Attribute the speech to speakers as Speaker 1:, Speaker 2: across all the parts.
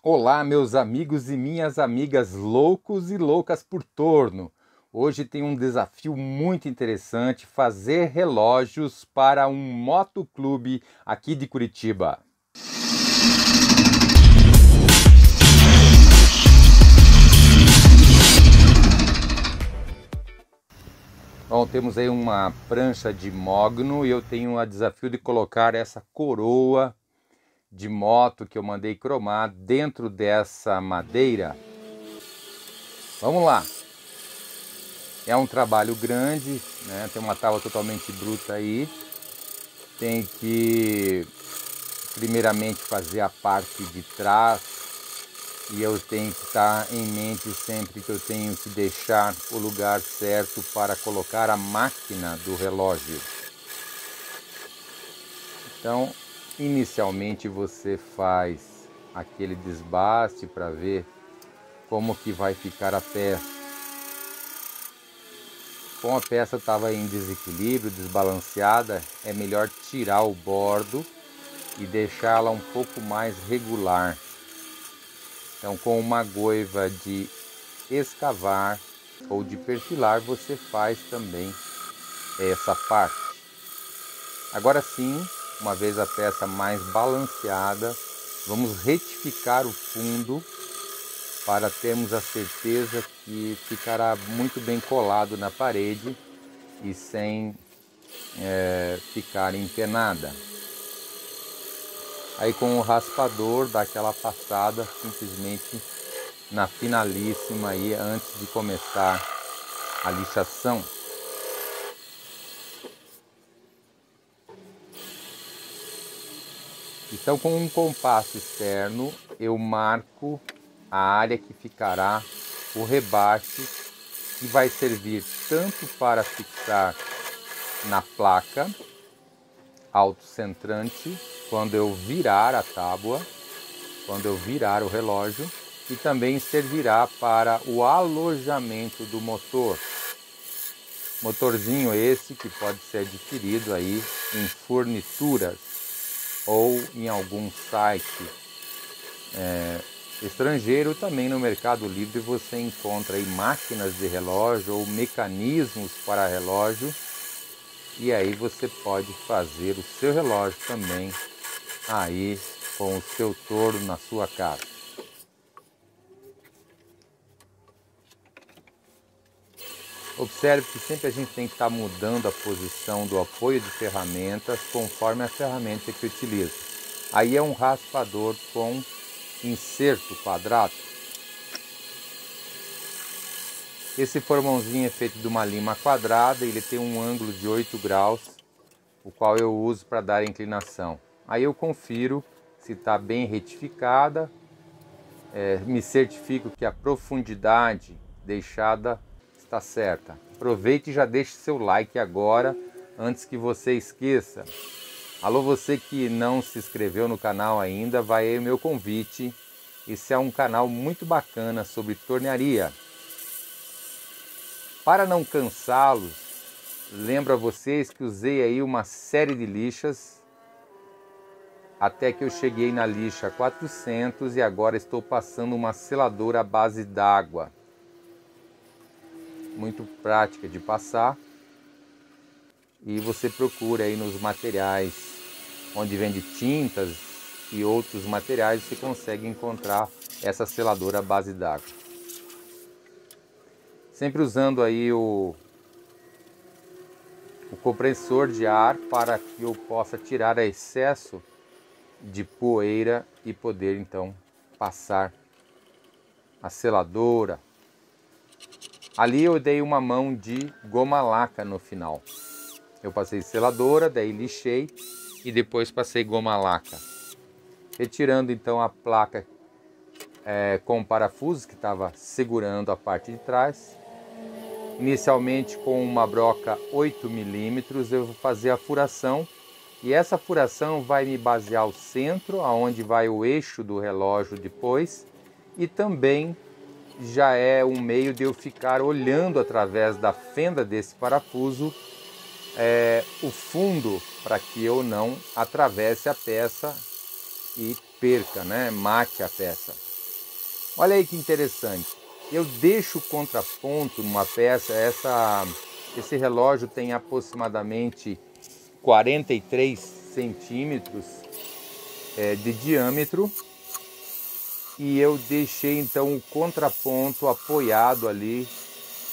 Speaker 1: Olá, meus amigos e minhas amigas loucos e loucas por torno. Hoje tem um desafio muito interessante, fazer relógios para um motoclube aqui de Curitiba. Bom, temos aí uma prancha de mogno e eu tenho o desafio de colocar essa coroa de moto que eu mandei cromar dentro dessa madeira. Vamos lá! É um trabalho grande, né? Tem uma tábua totalmente bruta aí. Tem que primeiramente fazer a parte de trás e eu tenho que estar em mente sempre que eu tenho que deixar o lugar certo para colocar a máquina do relógio. Então, inicialmente você faz aquele desbaste para ver como que vai ficar a peça. Como a peça estava em desequilíbrio, desbalanceada, é melhor tirar o bordo e deixá-la um pouco mais regular. Então, com uma goiva de escavar ou de perfilar, você faz também essa parte. Agora sim, uma vez a peça mais balanceada, vamos retificar o fundo para termos a certeza que ficará muito bem colado na parede e sem ficar empenada. Aí com o raspador dá aquela passada simplesmente na finalíssima aí antes de começar a lixação. Então, com um compasso externo eu marco a área que ficará o rebaste, que vai servir tanto para fixar na placa autocentrante quando eu virar a tábua, quando eu virar o relógio, e também servirá para o alojamento do motor. Motorzinho esse que pode ser adquirido aí em furnituras ou em algum site estrangeiro. Também no Mercado Livre você encontra aí máquinas de relógio ou mecanismos para relógio, e aí você pode fazer o seu relógio também aí com o seu torno na sua casa. Observe que sempre a gente tem que estar mudando a posição do apoio de ferramentas conforme a ferramenta que utiliza. Aí é um raspador com inserto quadrado. Esse formãozinho é feito de uma lima quadrada, ele tem um ângulo de 8 graus, o qual eu uso para dar inclinação. Aí eu confiro se está bem retificada, me certifico que a profundidade deixada está certa. Aproveite e já deixe seu like agora, antes que você esqueça. Alô, você que não se inscreveu no canal ainda, vai aí o meu convite. Esse é um canal muito bacana sobre tornearia. Para não cansá-los, lembro a vocês que usei aí uma série de lixas, até que eu cheguei na lixa 400 e agora estou passando uma seladora à base d'água. Muito prática de passar. E você procura aí nos materiais onde vende tintas e outros materiais, você consegue encontrar essa seladora à base d'água. Sempre usando aí o compressor de ar para que eu possa tirar excesso de poeira e poder então passar a seladora. Ali eu dei uma mão de goma laca no final. Eu passei seladora, daí lixei e depois passei goma laca. Retirando então a placa com parafusos que estava segurando a parte de trás. Inicialmente com uma broca 8 milímetros eu vou fazer a furação. E essa furação vai me basear o centro, aonde vai o eixo do relógio depois. E também já é um meio de eu ficar olhando através da fenda desse parafuso o fundo, para que eu não atravesse a peça e perca, mate a peça. Olha aí que interessante. Eu deixo o contraponto numa peça. Esse relógio tem aproximadamente 43 centímetros de diâmetro. E eu deixei então o contraponto apoiado ali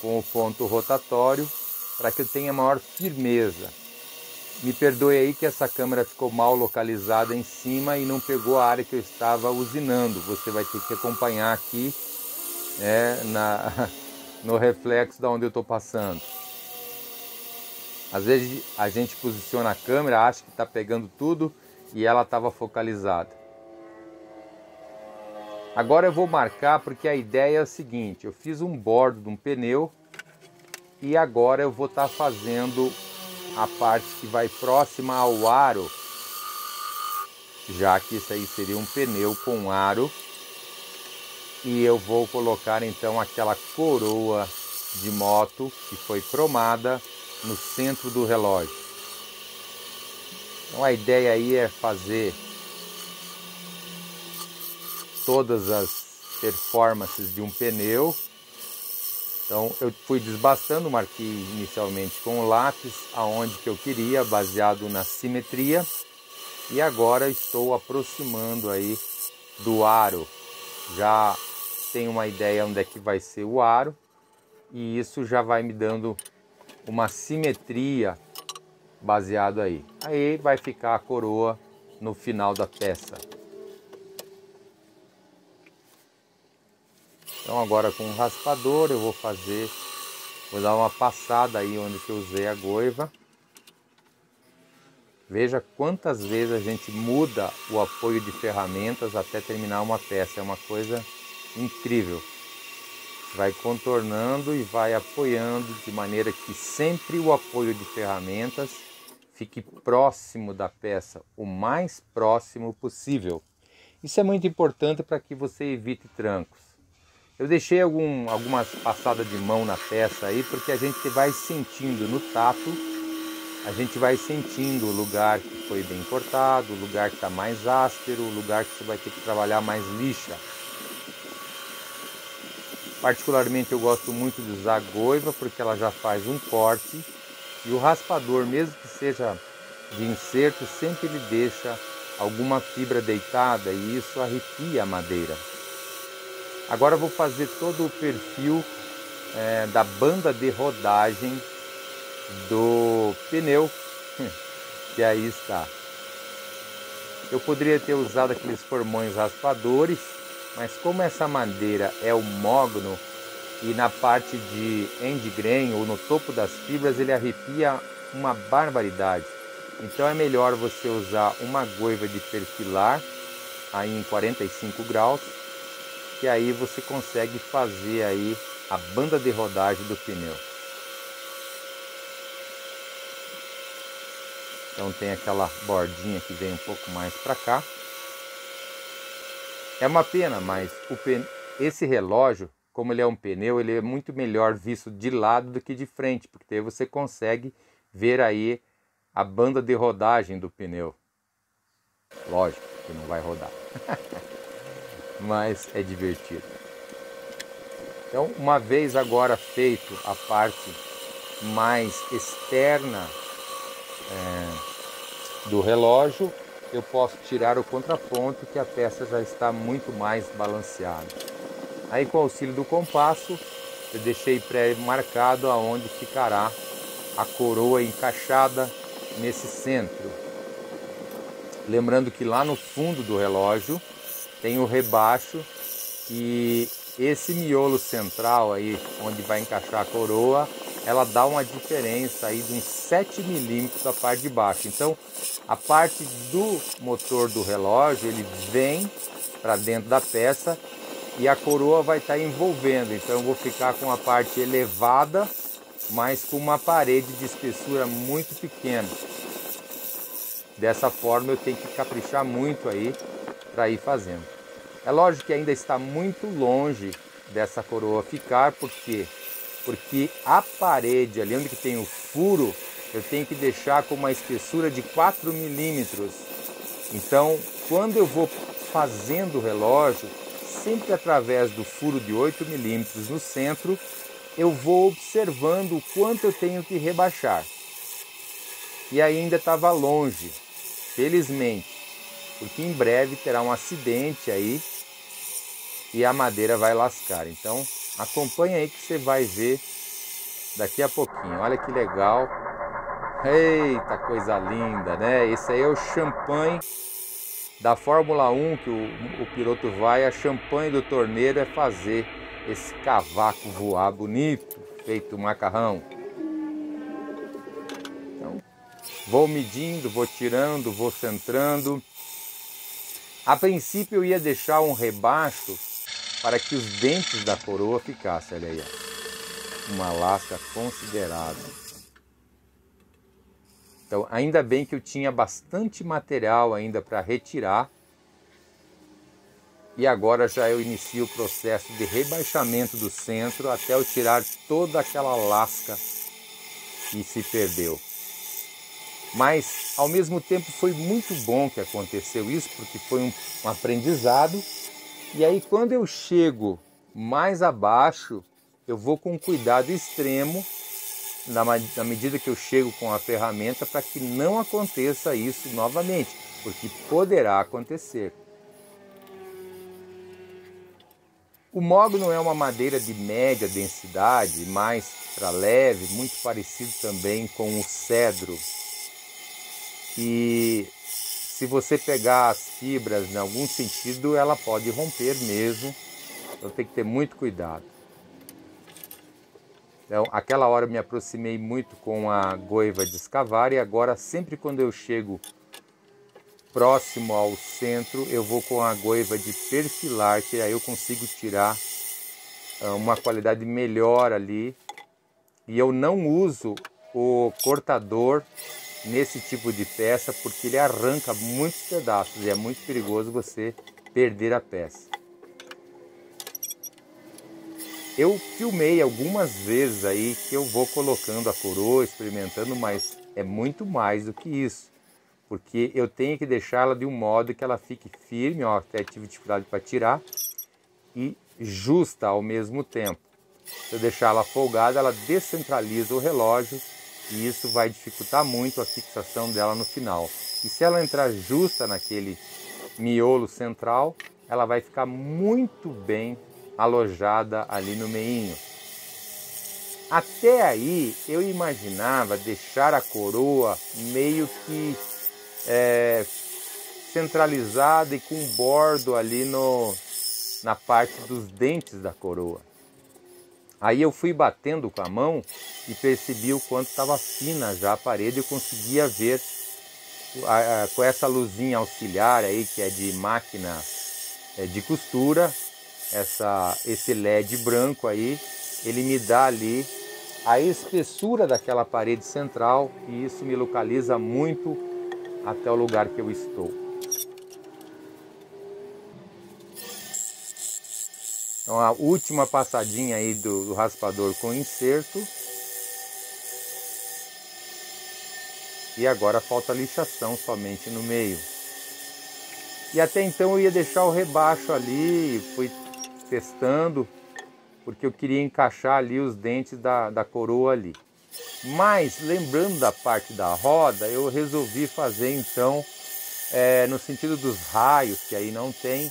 Speaker 1: com o ponto rotatório para que eu tenha maior firmeza. Me perdoe aí que essa câmera ficou mal localizada em cima e não pegou a área que eu estava usinando. Você vai ter que acompanhar aqui no reflexo da onde eu estou passando. Às vezes a gente posiciona a câmera, acha que está pegando tudo e ela estava focalizada. Agora eu vou marcar porque a ideia é o seguinte: eu fiz um bordo de um pneu e agora eu vou estar fazendo a parte que vai próxima ao aro, já que isso aí seria um pneu com aro, e eu vou colocar então aquela coroa de moto que foi cromada no centro do relógio. Então a ideia aí é fazer todas as performances de um pneu. Então eu fui desbastando, marquei inicialmente com o lápis aonde que eu queria, baseado na simetria, e agora estou aproximando aí do aro. Já tenho uma ideia onde é que vai ser o aro e isso já vai me dando uma simetria baseado aí. Aí vai ficar a coroa no final da peça. Então agora com o raspador eu vou dar uma passada aí onde que eu usei a goiva. Veja quantas vezes a gente muda o apoio de ferramentas até terminar uma peça. É uma coisa incrível. Vai contornando e vai apoiando de maneira que sempre o apoio de ferramentas fique próximo da peça, o mais próximo possível. Isso é muito importante para que você evite trancos. Eu deixei algumas passadas de mão na peça aí, porque a gente vai sentindo no tato, a gente vai sentindo o lugar que foi bem cortado, o lugar que está mais áspero, o lugar que você vai ter que trabalhar mais lixa. Particularmente eu gosto muito de usar a goiva, porque ela já faz um corte, e o raspador, mesmo que seja de inserto, sempre ele deixa alguma fibra deitada e isso arrepia a madeira. Agora eu vou fazer todo o perfil da banda de rodagem do pneu, que aí está. Eu poderia ter usado aqueles formões raspadores, mas como essa madeira é o mogno e na parte de end grain ou no topo das fibras ele arrepia uma barbaridade. Então é melhor você usar uma goiva de perfilar aí em 45 graus, que aí você consegue fazer aí a banda de rodagem do pneu. Então tem aquela bordinha que vem um pouco mais para cá. É uma pena, mas esse relógio, como ele é um pneu, ele é muito melhor visto de lado do que de frente, porque aí você consegue ver aí a banda de rodagem do pneu. Lógico que não vai rodar, mas é divertido. Então, uma vez agora feito a parte mais externa do relógio, eu posso tirar o contraponto, que a peça já está muito mais balanceada. Aí com o auxílio do compasso, eu deixei pré-marcado aonde ficará a coroa encaixada nesse centro. Lembrando que lá no fundo do relógio tem o rebaixo e esse miolo central aí, onde vai encaixar a coroa, ela dá uma diferença aí de uns 7 milímetros da parte de baixo. Então, a parte do motor do relógio, ele vem para dentro da peça e a coroa vai estar envolvendo. Então, eu vou ficar com a parte elevada, mas com uma parede de espessura muito pequena. Dessa forma, eu tenho que caprichar muito aí para ir fazendo. É lógico que ainda está muito longe dessa coroa ficar, por quê? Porque a parede ali onde que tem o furo, eu tenho que deixar com uma espessura de 4 milímetros. Então, quando eu vou fazendo o relógio, sempre através do furo de 8 milímetros no centro, eu vou observando o quanto eu tenho que rebaixar. E ainda estava longe, felizmente, porque em breve terá um acidente aí e a madeira vai lascar. Então acompanha aí que você vai ver daqui a pouquinho. Olha que legal. Eita, coisa linda, né? Esse aí é o champanhe da Fórmula 1 que o piloto vai. A champanhe do torneiro é fazer esse cavaco voar bonito, feito macarrão. Então, vou medindo, vou tirando, vou centrando. A princípio eu ia deixar um rebaixo para que os dentes da coroa ficassem. Olha aí, ó. Uma lasca considerável. Então, ainda bem que eu tinha bastante material ainda para retirar. E agora já eu inicio o processo de rebaixamento do centro até eu tirar toda aquela lasca que se perdeu. Mas, ao mesmo tempo, foi muito bom que aconteceu isso, porque foi um aprendizado. E aí, quando eu chego mais abaixo, eu vou com cuidado extremo, na medida que eu chego com a ferramenta, para que não aconteça isso novamente, porque poderá acontecer. O mogno é uma madeira de média densidade, mais para leve, muito parecido também com o cedro. E se você pegar as fibras em algum sentido, ela pode romper mesmo, então tem que ter muito cuidado. Então, aquela hora eu me aproximei muito com a goiva de escavar e agora sempre quando eu chego próximo ao centro, eu vou com a goiva de perfilar, que aí eu consigo tirar uma qualidade melhor ali. E eu não uso o cortador nesse tipo de peça porque ele arranca muitos pedaços e é muito perigoso você perder a peça. Eu filmei algumas vezes aí que eu vou colocando a coroa, experimentando, mas é muito mais do que isso. Porque eu tenho que deixá-la de um modo que ela fique firme, ó, até tive dificuldade para tirar, e justa ao mesmo tempo. Se eu deixar ela folgada, ela descentraliza o relógio e isso vai dificultar muito a fixação dela no final. E se ela entrar justa naquele miolo central, ela vai ficar muito bem alojada ali no meinho. Até aí eu imaginava deixar a coroa meio que centralizada e com um bordo ali na parte dos dentes da coroa. Aí eu fui batendo com a mão e percebi o quanto estava fina já a parede. Eu conseguia ver com essa luzinha auxiliar aí, que é de máquina de costura, esse LED branco aí, ele me dá ali a espessura daquela parede central e isso me localiza muito até o lugar que eu estou. Então a última passadinha aí do raspador com inserto. E agora falta a lixação somente no meio. E até então eu ia deixar o rebaixo ali, fui testando, porque eu queria encaixar ali os dentes da coroa ali. Mas lembrando da parte da roda, eu resolvi fazer então, no sentido dos raios, que aí não tem,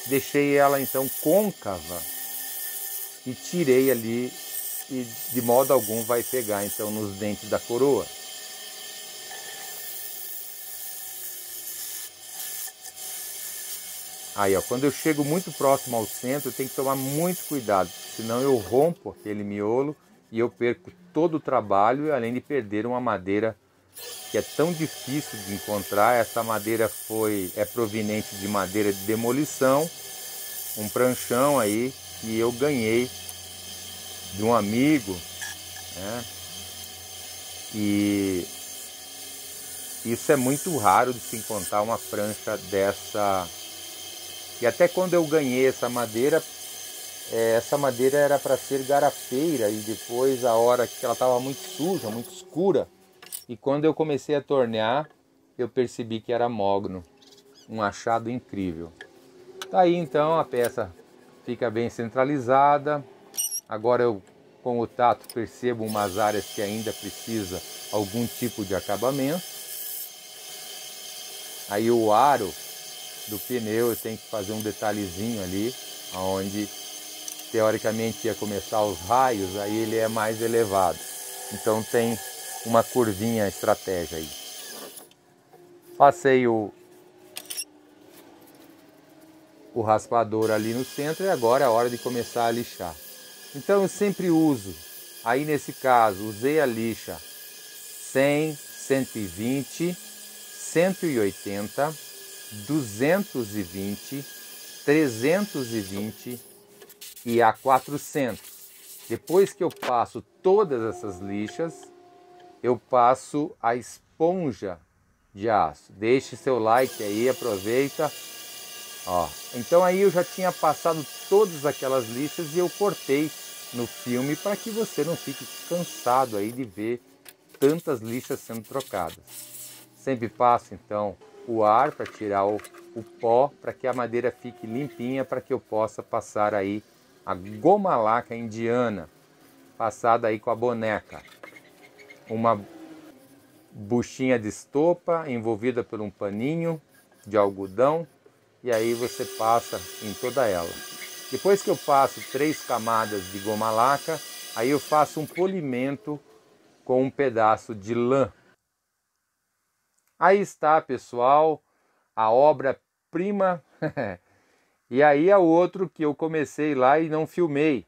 Speaker 1: deixei ela então côncava e tirei ali e de modo algum vai pegar então nos dentes da coroa. Aí, ó, quando eu chego muito próximo ao centro, eu tenho que tomar muito cuidado, senão eu rompo aquele miolo e eu perco todo o trabalho, além de perder uma madeira que é tão difícil de encontrar. Essa madeira é proveniente de madeira de demolição, um pranchão aí que eu ganhei de um amigo, né? E isso é muito raro de se encontrar uma prancha dessa. E até quando eu ganhei essa madeira era para ser garafeira e depois a hora que ela estava muito suja, muito escura, e quando eu comecei a tornear, eu percebi que era mogno, um achado incrível. Tá aí então, a peça fica bem centralizada. Agora eu, com o tato, percebo umas áreas que ainda precisa algum tipo de acabamento. Aí o aro do pneu eu tenho que fazer um detalhezinho ali, onde teoricamente ia começar os raios, aí ele é mais elevado. Então tem uma curvinha estratégia aí. Passei o raspador ali no centro e agora é a hora de começar a lixar. Então eu sempre uso, aí nesse caso, usei a lixa 100, 120, 180, 220, 320 e a 400. Depois que eu passo todas essas lixas, eu passo a esponja de aço. Deixe seu like aí, aproveita. Ó, então aí eu já tinha passado todas aquelas lixas e eu cortei no filme para que você não fique cansado aí de ver tantas lixas sendo trocadas. Sempre passo então o ar para tirar o pó, para que a madeira fique limpinha, para que eu possa passar aí a goma laca indiana, passada aí com a boneca. Uma buchinha de estopa envolvida por um paninho de algodão, e aí você passa em toda ela. Depois que eu passo 3 camadas de goma laca, aí eu faço um polimento com um pedaço de lã. Aí está, pessoal, a obra-prima. E aí é o outro que eu comecei lá e não filmei.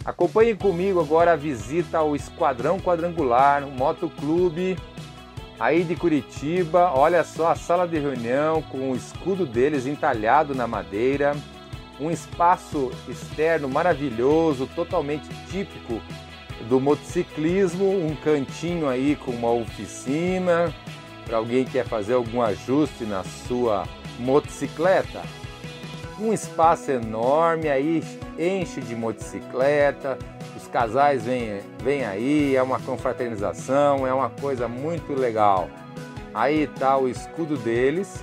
Speaker 1: Acompanhe comigo agora a visita ao Esquadrão Quadrangular, um motoclube aí de Curitiba. Olha só a sala de reunião com o escudo deles entalhado na madeira. Um espaço externo maravilhoso, totalmente típico do motociclismo. Um cantinho aí com uma oficina para alguém que quer fazer algum ajuste na sua motocicleta. Um espaço enorme aí, enche de motocicleta, os casais vêm aí, é uma confraternização, é uma coisa muito legal. Aí está o escudo deles.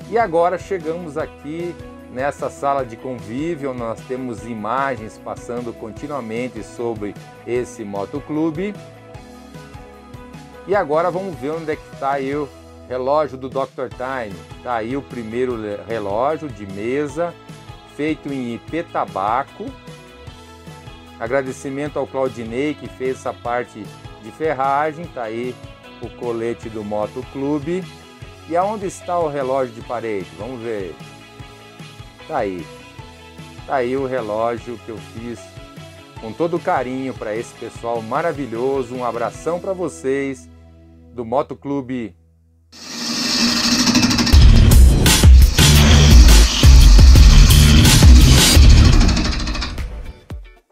Speaker 1: E agora chegamos aqui nessa sala de convívio, nós temos imagens passando continuamente sobre esse motoclube. E agora vamos ver onde é que está aí o relógio do Dr. Time. Está aí o primeiro relógio de mesa, feito em IP tabaco. Agradecimento ao Claudinei que fez essa parte de ferragem. Está aí o colete do motoclube. E aonde está o relógio de parede? Vamos ver. Está aí. Está aí o relógio que eu fiz com todo carinho para esse pessoal maravilhoso. Um abração para vocês do Motoclube.